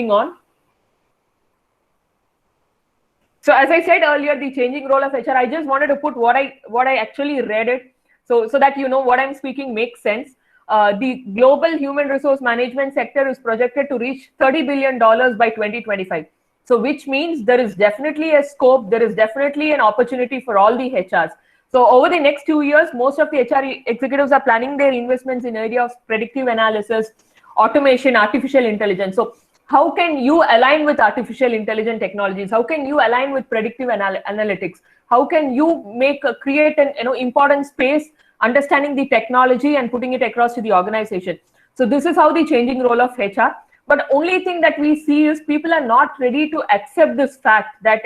moving on. So as I said earlier, the changing role of HR, I just wanted to put what I actually read it, so that you know what I'm speaking makes sense. The global human resource management sector is projected to reach $30 billion by 2025. So which means there is definitely a scope, there is definitely an opportunity for all the HRs. So over the next 2 years, most of the HR executives are planning their investments in areas of predictive analysis, automation, artificial intelligence. So how can you align with artificial intelligence technologies? How can you align with predictive analytics? How can you create an important space, understanding the technology and putting it across to the organization? So this is how the changing role of HR. But only thing that we see is people are not ready to accept this fact that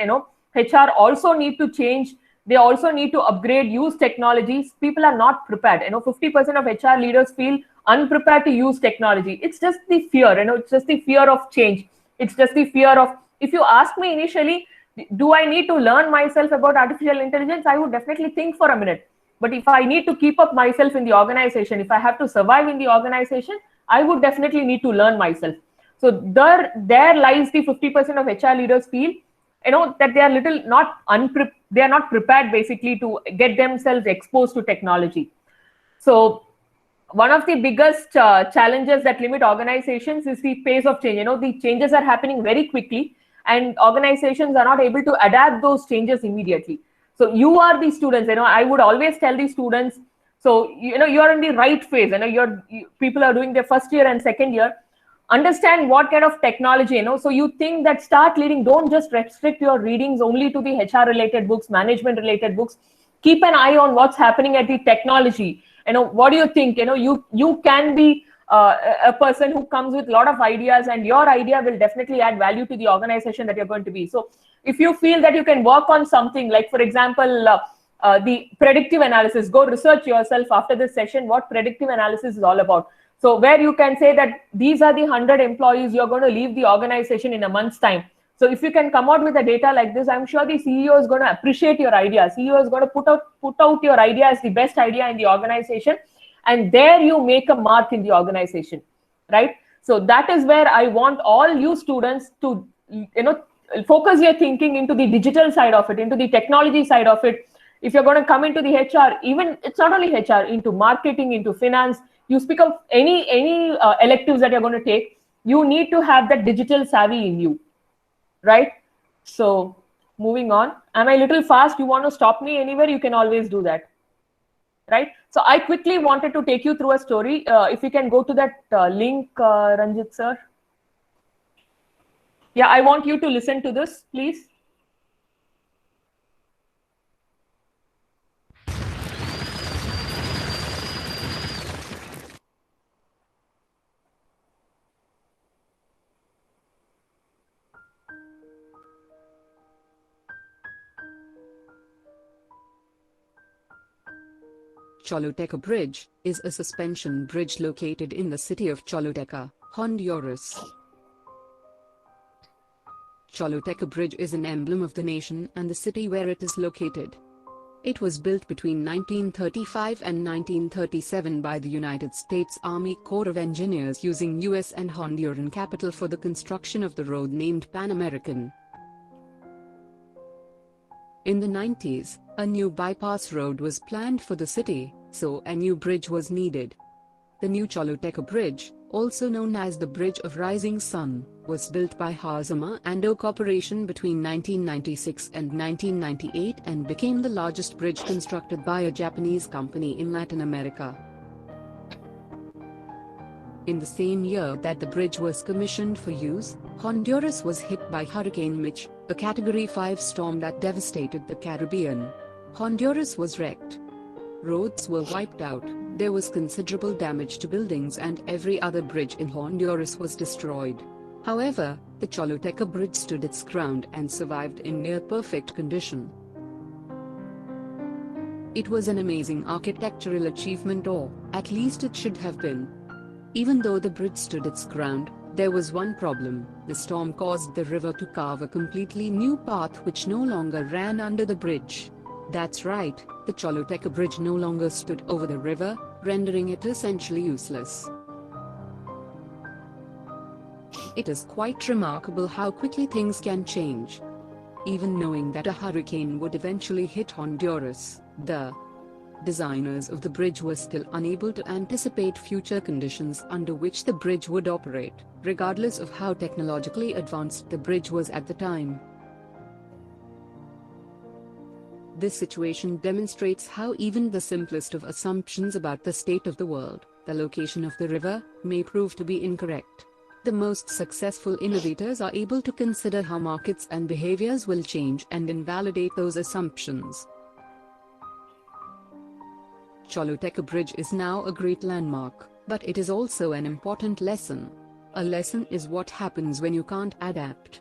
HR also need to change. They also need to upgrade, use technologies. People are not prepared. 50% of HR leaders feel unprepared to use technology. It's just the fear, it's just the fear of change. It's just the fear of, if you ask me initially, do I need to learn myself about artificial intelligence? I would definitely think for a minute. But if I need to keep up myself in the organization, if I have to survive in the organization, I would definitely need to learn myself. So there lies the 50% of HR leaders feel, that they are they are not prepared basically to get themselves exposed to technology. So one of the biggest challenges that limit organizations is the pace of change. The changes are happening very quickly and organizations are not able to adapt those changes immediately. So you are the students, I would always tell the students, so you're in the right phase, people are doing their first year and second year. Understand what kind of technology, so you think that start leading, don't just restrict your readings only to the HR related books, management related books. Keep an eye on what's happening at the technology. What do you think? You can be a person who comes with a lot of ideas, and your idea will definitely add value to the organization that you're going to be. So if you feel that you can work on something, like for example, the predictive analysis, go research yourself after this session what predictive analysis is all about. So where you can say that these are the 100 employees you're going to leave the organization in a month's time. So if you can come out with a data like this, I'm sure the CEO is going to appreciate your idea. CEO is going to put out your idea as the best idea in the organization. And there you make a mark in the organization, right? So that is where I want all you students to, focus your thinking into the digital side of it, into the technology side of it. If you're going to come into the HR, even it's not only HR, into marketing, into finance, you speak of any electives that you're going to take, you need to have that digital savvy in you, right? So moving on, am I a little fast? You want to stop me anywhere? You can always do that, right? So I quickly wanted to take you through a story. If you can go to that link, Ranjit sir. Yeah, I want you to listen to this, please. Choluteca Bridge is a suspension bridge located in the city of Choluteca, Honduras. Choluteca Bridge is an emblem of the nation and the city where it is located. It was built between 1935 and 1937 by the United States Army Corps of Engineers using US and Honduran capital for the construction of the road named Pan American. In the 90s, a new bypass road was planned for the city, so a new bridge was needed. The new Choluteca Bridge, also known as the Bridge of Rising Sun, was built by Hazama Ando Corporation between 1996 and 1998 and became the largest bridge constructed by a Japanese company in Latin America. In the same year that the bridge was commissioned for use, Honduras was hit by Hurricane Mitch, a Category 5 storm that devastated the Caribbean. Honduras was wrecked. Roads were wiped out, there was considerable damage to buildings, and every other bridge in Honduras was destroyed. However, the Choluteca Bridge stood its ground and survived in near-perfect condition. It was an amazing architectural achievement, or at least it should have been. Even though the bridge stood its ground, there was one problem. The storm caused the river to carve a completely new path which no longer ran under the bridge. That's right, the Choluteca Bridge no longer stood over the river, rendering it essentially useless. It is quite remarkable how quickly things can change. Even knowing that a hurricane would eventually hit Honduras, the designers of the bridge were still unable to anticipate future conditions under which the bridge would operate, regardless of how technologically advanced the bridge was at the time. This situation demonstrates how even the simplest of assumptions about the state of the world, the location of the river, may prove to be incorrect. The most successful innovators are able to consider how markets and behaviors will change and invalidate those assumptions. Choluteca Bridge is now a great landmark, but it is also an important lesson. A lesson is what happens when you can't adapt.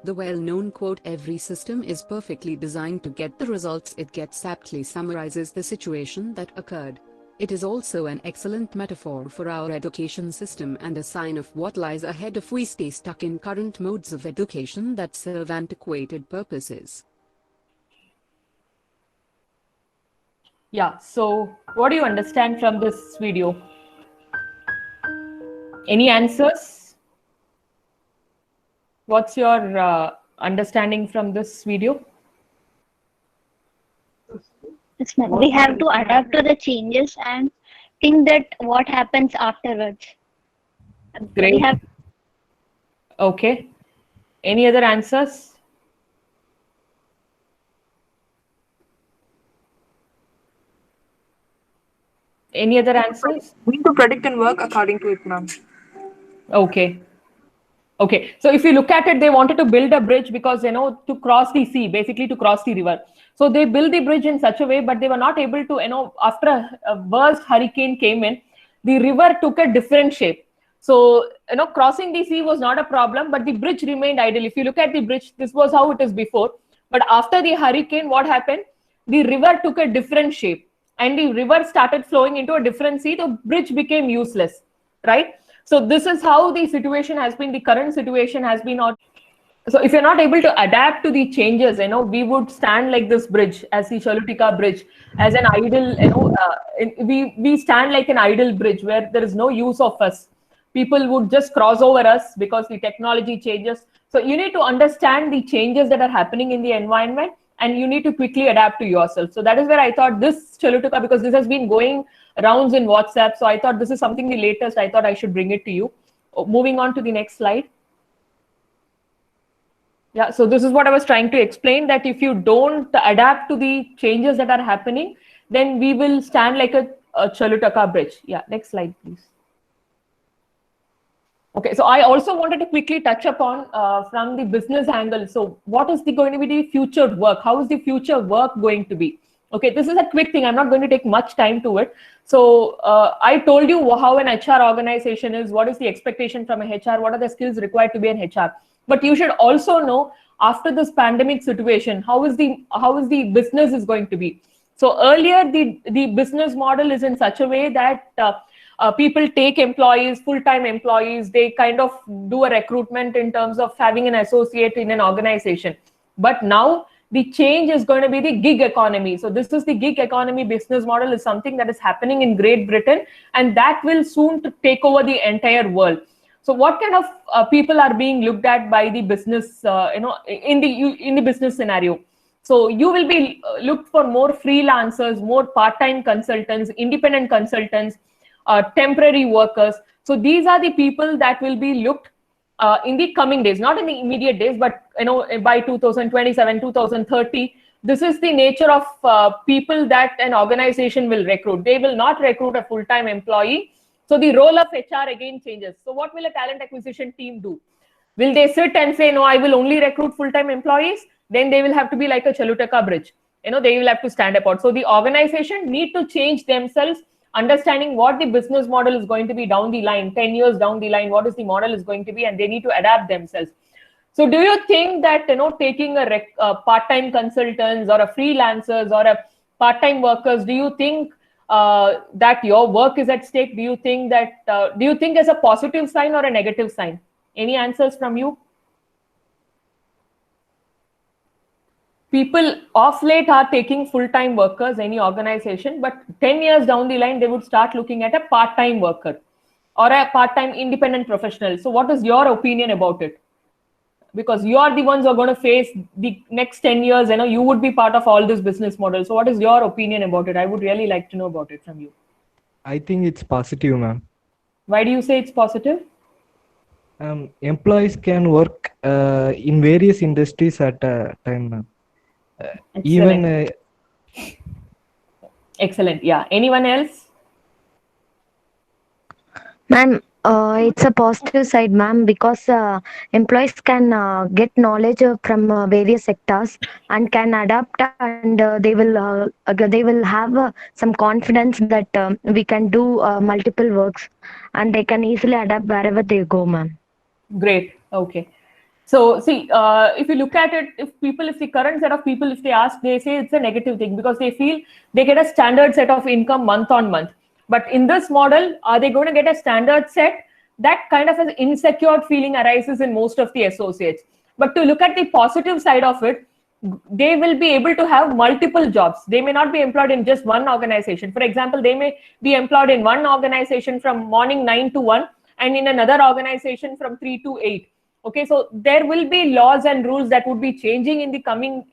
The well-known quote, "Every system is perfectly designed to get the results it gets," aptly summarizes the situation that occurred. It is also an excellent metaphor for our education system and a sign of what lies ahead if we stay stuck in current modes of education that serve antiquated purposes. Yeah, so what do you understand from this video? Any answers? What's your understanding from this video? We have to adapt to the changes and think that what happens afterwards. Great. Okay. Any other answers? Any other answers? We need to predict and work according to it, ma'am. Okay. Okay. So if you look at it, they wanted to build a bridge because, to cross the sea, basically to cross the river. So they built the bridge in such a way, but they were not able to, after a worst hurricane came in, the river took a different shape. So, crossing the sea was not a problem, but the bridge remained idle. If you look at the bridge, this was how it is before. But after the hurricane, what happened? The river took a different shape and the river started flowing into a different sea. The bridge became useless, right? So this is how the situation has been. The current situation has been. So if you're not able to adapt to the changes, we would stand like this bridge, as the Choluteca Bridge, as an idle, we stand like an idle bridge where there is no use of us. People would just cross over us because the technology changes. So you need to understand the changes that are happening in the environment and you need to quickly adapt to yourself. So that is where I thought this Choluteca, because this has been going rounds in WhatsApp. So I thought this is something the latest. I thought I should bring it to you. Moving on to the next slide. Yeah, so this is what I was trying to explain, that if you don't adapt to the changes that are happening, then we will stand like a Choluteca Bridge. Yeah, next slide, please. Okay, so I also wanted to quickly touch upon from the business angle. So what is going to be the future work? How is the future work going to be? Okay, this is a quick thing. I'm not going to take much time to it. So I told you how an HR organization is, what is the expectation from a HR, what are the skills required to be an HR. But you should also know, after this pandemic situation, how is the business is going to be. So earlier, the business model is in such a way that people take employees, full-time employees, they kind of do a recruitment in terms of having an associate in an organization. But now the change is going to be the gig economy. So this is the gig economy business model, is something that is happening in Great Britain, and that will soon take over the entire world. So what kind of people are being looked at by the business, in the business scenario? So you will be looked for more freelancers, more part-time consultants, independent consultants, temporary workers. So these are the people that will be looked in the coming days, not in the immediate days, but by 2027, 2030. This is the nature of people that an organization will recruit. They will not recruit a full-time employee. So the role of HR again changes. So what will a talent acquisition team do? Will they sit and say, no, I will only recruit full-time employees? Then they will have to be like a Choluteca Bridge. They will have to stand apart. So the organization need to change themselves, understanding what the business model is going to be down the line, 10 years down the line, what is the model is going to be, and they need to adapt themselves. So do you think that, taking a part-time consultants or a freelancers or a part-time workers, do you think that your work is at stake? Do you think as a positive sign or a negative sign? Any answers from you? People of late are taking full-time workers, any organization, but 10 years down the line, they would start looking at a part-time worker. or a part-time independent professional. So what is your opinion about it? Because you are the ones who are going to face the next 10 years, you would be part of all this business model. So what is your opinion about it? I would really like to know about it from you. I think it's positive, ma'am. Why do you say it's positive? Employees can work in various industries at a time, ma'am. Even Excellent. Yeah. Anyone else? Ma'am, it's a positive side, ma'am, because employees can get knowledge from various sectors and can adapt, and they will have some confidence that we can do multiple works, and they can easily adapt wherever they go, ma'am. Great. Okay. So see, if you look at it, if the current set of people, if they ask, they say it's a negative thing because they feel they get a standard set of income month on month. But in this model, are they going to get a standard set? That kind of an insecure feeling arises in most of the associates. But to look at the positive side of it, they will be able to have multiple jobs. They may not be employed in just one organization. For example, they may be employed in one organization from morning 9 to 1 and in another organization from 3 to 8. Okay, so there will be laws and rules that would be changing in the coming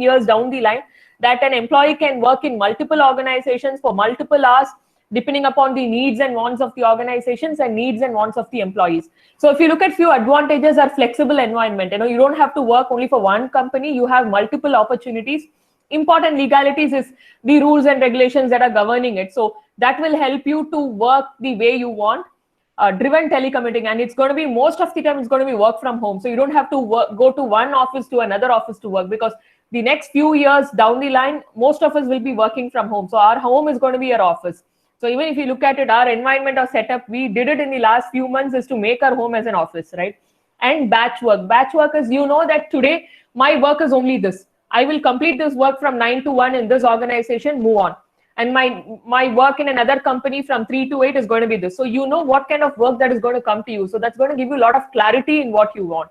years down the line, that an employee can work in multiple organizations for multiple hours depending upon the needs and wants of the organizations and needs and wants of the employees. So if you look at few advantages are flexible environment, you don't have to work only for one company, you have multiple opportunities. Important legalities is the rules and regulations that are governing it, so that will help you to work the way you want. Driven telecommuting, and it's going to be most of the time it's going to be work from home, so you don't have to go to one office to another office to work, because the next few years down the line most of us will be working from home, so our home is going to be our office. So even if you look at it, our environment or setup, we did it in the last few months, is to make our home as an office, right? And batch work is, that today my work is only this, I will complete this work from 9 to 1 in this organization, move on, and my work in another company from 3 to 8 is going to be this. So what kind of work that is going to come to you, so that's going to give you a lot of clarity in what you want,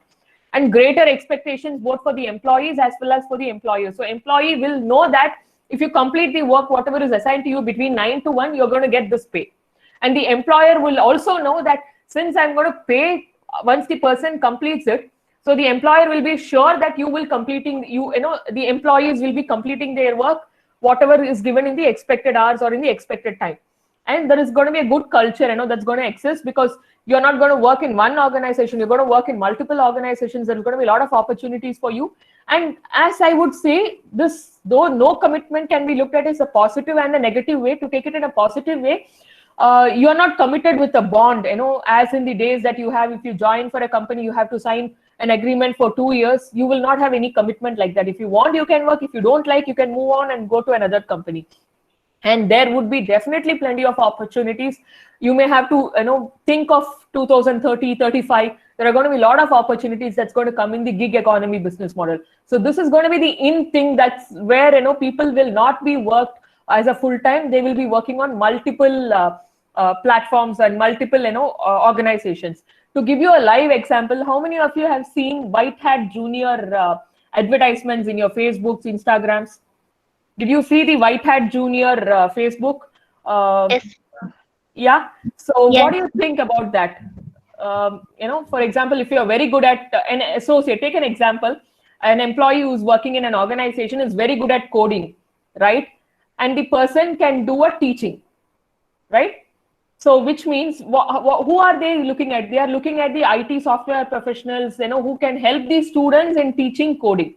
and greater expectations both for the employees as well as for the employers. So employee will know that if you complete the work whatever is assigned to you between 9 to 1, you're going to get this pay, and the employer will also know that since I'm going to pay once the person completes it, so the employer will be sure that you will the employees will be completing their work whatever is given in the expected hours or in the expected time. And there is going to be a good culture, that's going to exist, because you're not going to work in one organization, you're going to work in multiple organizations. There's going to be a lot of opportunities for you. And as I would say, this, though no commitment can be looked at as a positive and a negative way, to take it in a positive way, you're not committed with a bond, as in the days that you have, if you join for a company, you have to sign an agreement for 2 years. You will not have any commitment like that. If you want, you can work. If you don't like, you can move on and go to another company. And there would be definitely plenty of opportunities. You may have to think of 2030, 35. There are going to be a lot of opportunities that's going to come in the gig economy business model. So this is going to be the in thing, that's where people will not be worked as a full time. They will be working on multiple platforms and multiple organizations. To give you a live example, how many of you have seen White Hat Junior advertisements in your Facebooks, Instagrams? Did you see the White Hat Junior Facebook? Yes. Yeah. So Yes. what do you think about that? For example, if you're very good at an associate, take an example, an employee who's working in an organization is very good at coding, right? And the person can do a teaching, right? So which means who are they looking at? They are looking at the IT software professionals, who can help these students in teaching coding.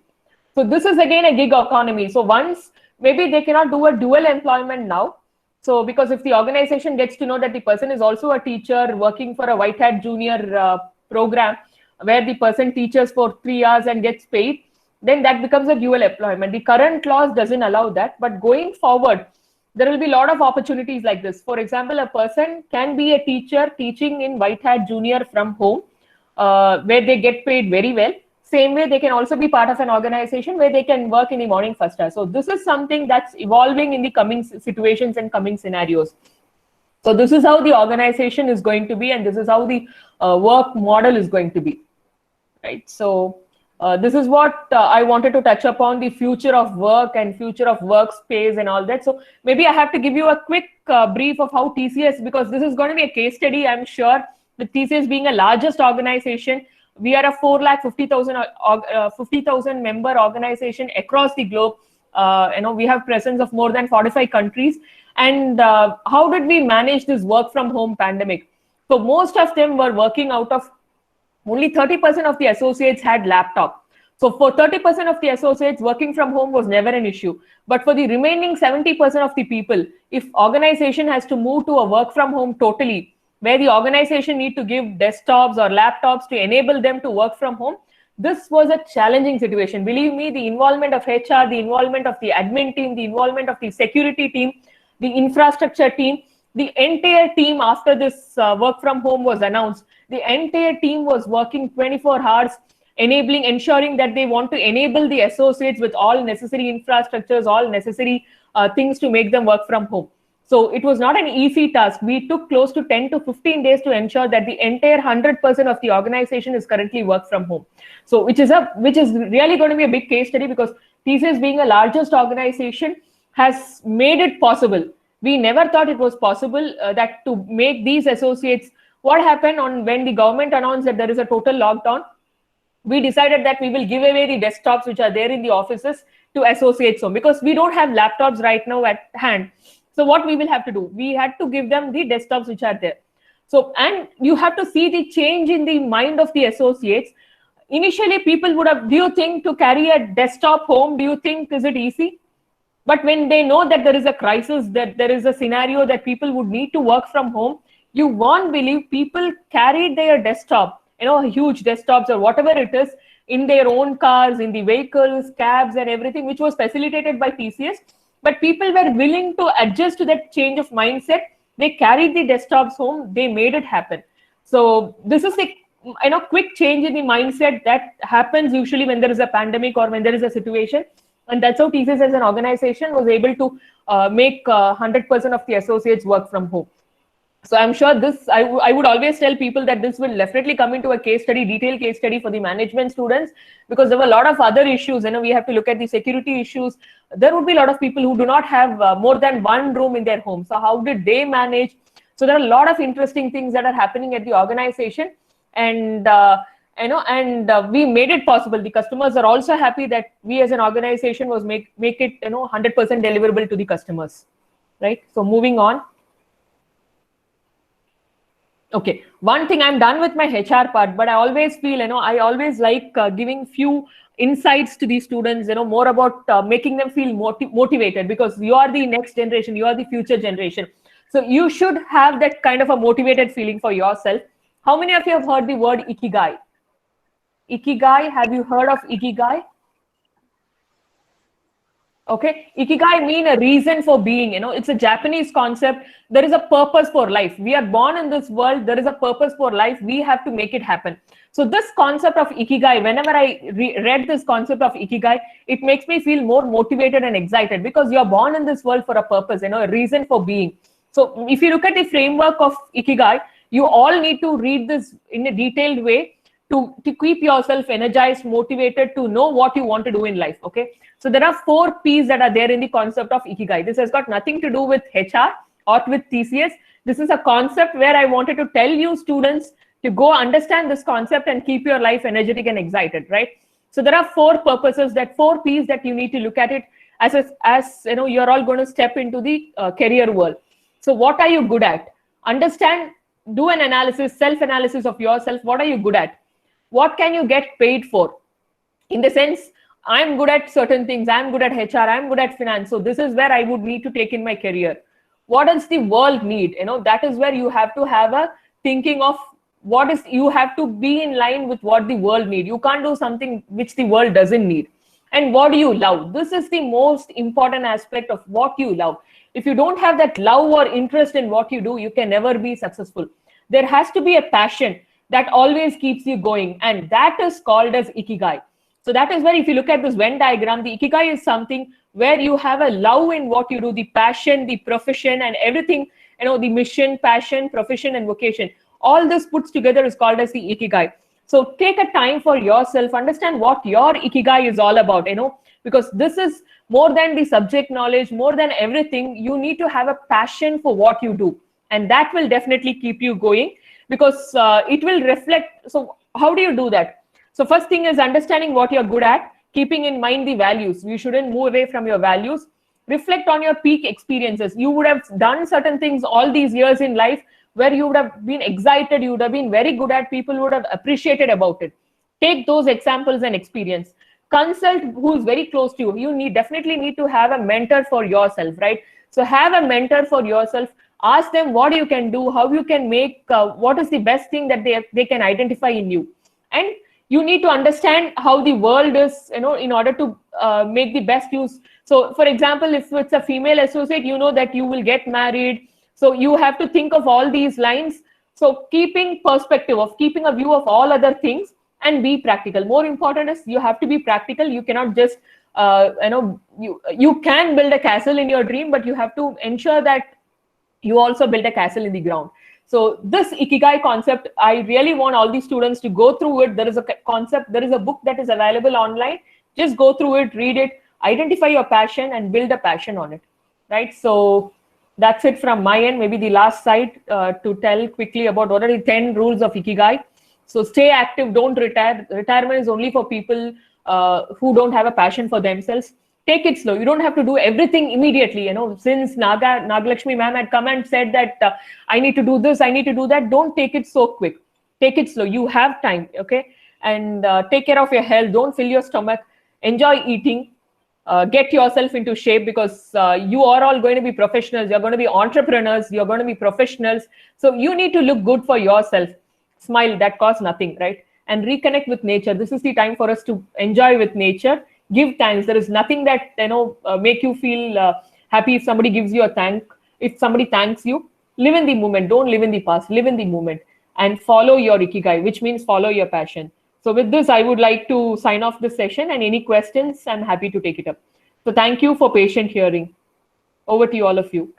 So this is again a gig economy. So once maybe they cannot do a dual employment now. So because if the organization gets to know that the person is also a teacher working for a White Hat Junior program where the person teaches for 3 hours and gets paid, then that becomes a dual employment. The current laws doesn't allow that, but going forward, there will be a lot of opportunities like this. For example, a person can be a teacher teaching in White Hat Junior from home, where they get paid very well. Same way, they can also be part of an organization where they can work in the morning first hour. So this is something that's evolving in the coming situations and coming scenarios. So this is how the organization is going to be, and this is how the work model is going to be, right? So This is what I wanted to touch upon, the future of work and future of workspace and all that. So maybe I have to give you a quick brief of how TCS, because this is going to be a case study, I'm sure, with TCS being a largest organization. We are a 4,50,000 member organization across the globe. We have presence of more than 45 countries. And how did we manage this work from home pandemic? So most of them were working out of, only 30% of the associates had laptop. So for 30% of the associates, working from home was never an issue. But for the remaining 70% of the people, if organization has to move to a work from home totally, where the organization need to give desktops or laptops to enable them to work from home, this was a challenging situation. Believe me, the involvement of HR, the involvement of the admin team, the involvement of the security team, the infrastructure team, the entire team, after this work from home was announced, the entire team was working 24 hours, ensuring that they want to enable the associates with all necessary infrastructures, all necessary things to make them work from home. So it was not an easy task. We took close to 10 to 15 days to ensure that the entire 100% of the organization is currently work from home. So which is really going to be a big case study, because TCS, being a largest organization, has made it possible. We never thought it was possible that to make these associates. What happened when the government announced that there is a total lockdown? We decided that we will give away the desktops which are there in the offices to associates home, because we don't have laptops right now at hand. So what we will have to do? We had to give them the desktops which are there. So, and you have to see the change in the mind of the associates. Initially, people would have, do you think to carry a desktop home, do you think, is it easy? But when they know that there is a crisis, that there is a scenario that people would need to work from home, you won't believe people carried their desktop, huge desktops or whatever it is, in their own cars, in the vehicles, cabs and everything, which was facilitated by TCS. But people were willing to adjust to that change of mindset. They carried the desktops home. They made it happen. So this is a quick change in the mindset that happens usually when there is a pandemic or when there is a situation. And that's how TCS as an organization was able to make 100% of the associates work from home. So I'm sure this, I would always tell people that this will definitely come into a case study, detailed case study for the management students, because there were a lot of other issues. We have to look at the security issues. There would be a lot of people who do not have more than one room in their home. So how did they manage? So there are a lot of interesting things that are happening at the organization. And we made it possible. The customers are also happy that we as an organization was make it 100% deliverable to the customers, right? So moving on. Okay, one thing, I'm done with my HR part, but I always feel, I always like giving few insights to these students, more about making them feel motivated, because you are the next generation, you are the future generation. So you should have that kind of a motivated feeling for yourself. How many of you have heard the word Ikigai? Ikigai, have you heard of Ikigai? Okay, Ikigai mean a reason for being. It's a Japanese concept. There is a purpose for life. We are born in this world. There is a purpose for life. We have to make it happen. So this concept of Ikigai, whenever I read this concept of Ikigai, it makes me feel more motivated and excited, because you're born in this world for a purpose, a reason for being. So if you look at the framework of Ikigai, you all need to read this in a detailed way to keep yourself energized, motivated, to know what you want to do in life. Okay. So there are 4 P's that are there in the concept of Ikigai. This has got nothing to do with HR or with TCS. This is a concept where I wanted to tell you students to go understand this concept and keep your life energetic and excited, right? So there are 4 purposes, that 4 P's that you need to look at it as you're all going to step into the career world. So what are you good at? Understand, do an analysis, self-analysis of yourself. What are you good at? What can you get paid for? In the sense, I'm good at certain things. I'm good at HR. I'm good at finance. So this is where I would need to take in my career. What does the world need? That is where you have to have a thinking of you have to be in line with what the world need. You can't do something which the world doesn't need. And what do you love? This is the most important aspect of what you love. If you don't have that love or interest in what you do, you can never be successful. There has to be a passion that always keeps you going. And that is called as Ikigai. So that is where, if you look at this Venn diagram, the Ikigai is something where you have a love in what you do, the passion, the profession, and everything, the mission, passion, profession, and vocation. All this puts together is called as the Ikigai. So take a time for yourself, understand what your ikigai is all about, because this is more than the subject knowledge, more than everything. You need to have a passion for what you do, and that will definitely keep you going, because it will reflect. So how do you do that? So first thing is understanding what you're good at, keeping in mind the values. You shouldn't move away from your values. Reflect on your peak experiences. You would have done certain things all these years in life where you would have been excited, you would have been very good at, people would have appreciated about it. Take those examples and experience. Consult who's very close to you. You definitely need to have a mentor for yourself, right? So have a mentor for yourself. Ask them what you can do, how you can make, what is the best thing that they can identify in you. And you need to understand how the world is, in order to make the best use. So for example, if it's a female associate, you know that you will get married. So you have to think of all these lines. So keeping perspective of keeping a view of all other things, and be practical. More important is you have to be practical. You cannot just, you can build a castle in your dream, but you have to ensure that you also build a castle in the ground. So this ikigai concept, I really want all these students to go through it. There is a concept, there is a book that is available online. Just go through it, read it, identify your passion and build a passion on it, right? So that's it from my end. Maybe the last slide to tell quickly about what are the 10 rules of ikigai. So stay active, don't retire. Retirement is only for people who don't have a passion for themselves. Take it slow. You don't have to do everything immediately. Since Nagalakshmi ma'am had come and said that I need to do this, I need to do that. Don't take it so quick. Take it slow. You have time, okay? And take care of your health. Don't fill your stomach. Enjoy eating. Get yourself into shape, because you are all going to be professionals. You're going to be entrepreneurs. You're going to be professionals. So you need to look good for yourself. Smile, that costs nothing, right? And reconnect with nature. This is the time for us to enjoy with nature. Give thanks. There is nothing that make you feel happy if somebody gives you a thank. If somebody thanks you, live in the moment. Don't live in the past. Live in the moment and follow your ikigai, which means follow your passion. So with this, I would like to sign off this session, and any questions, I'm happy to take it up. So thank you for patient hearing. Over to you, all of you.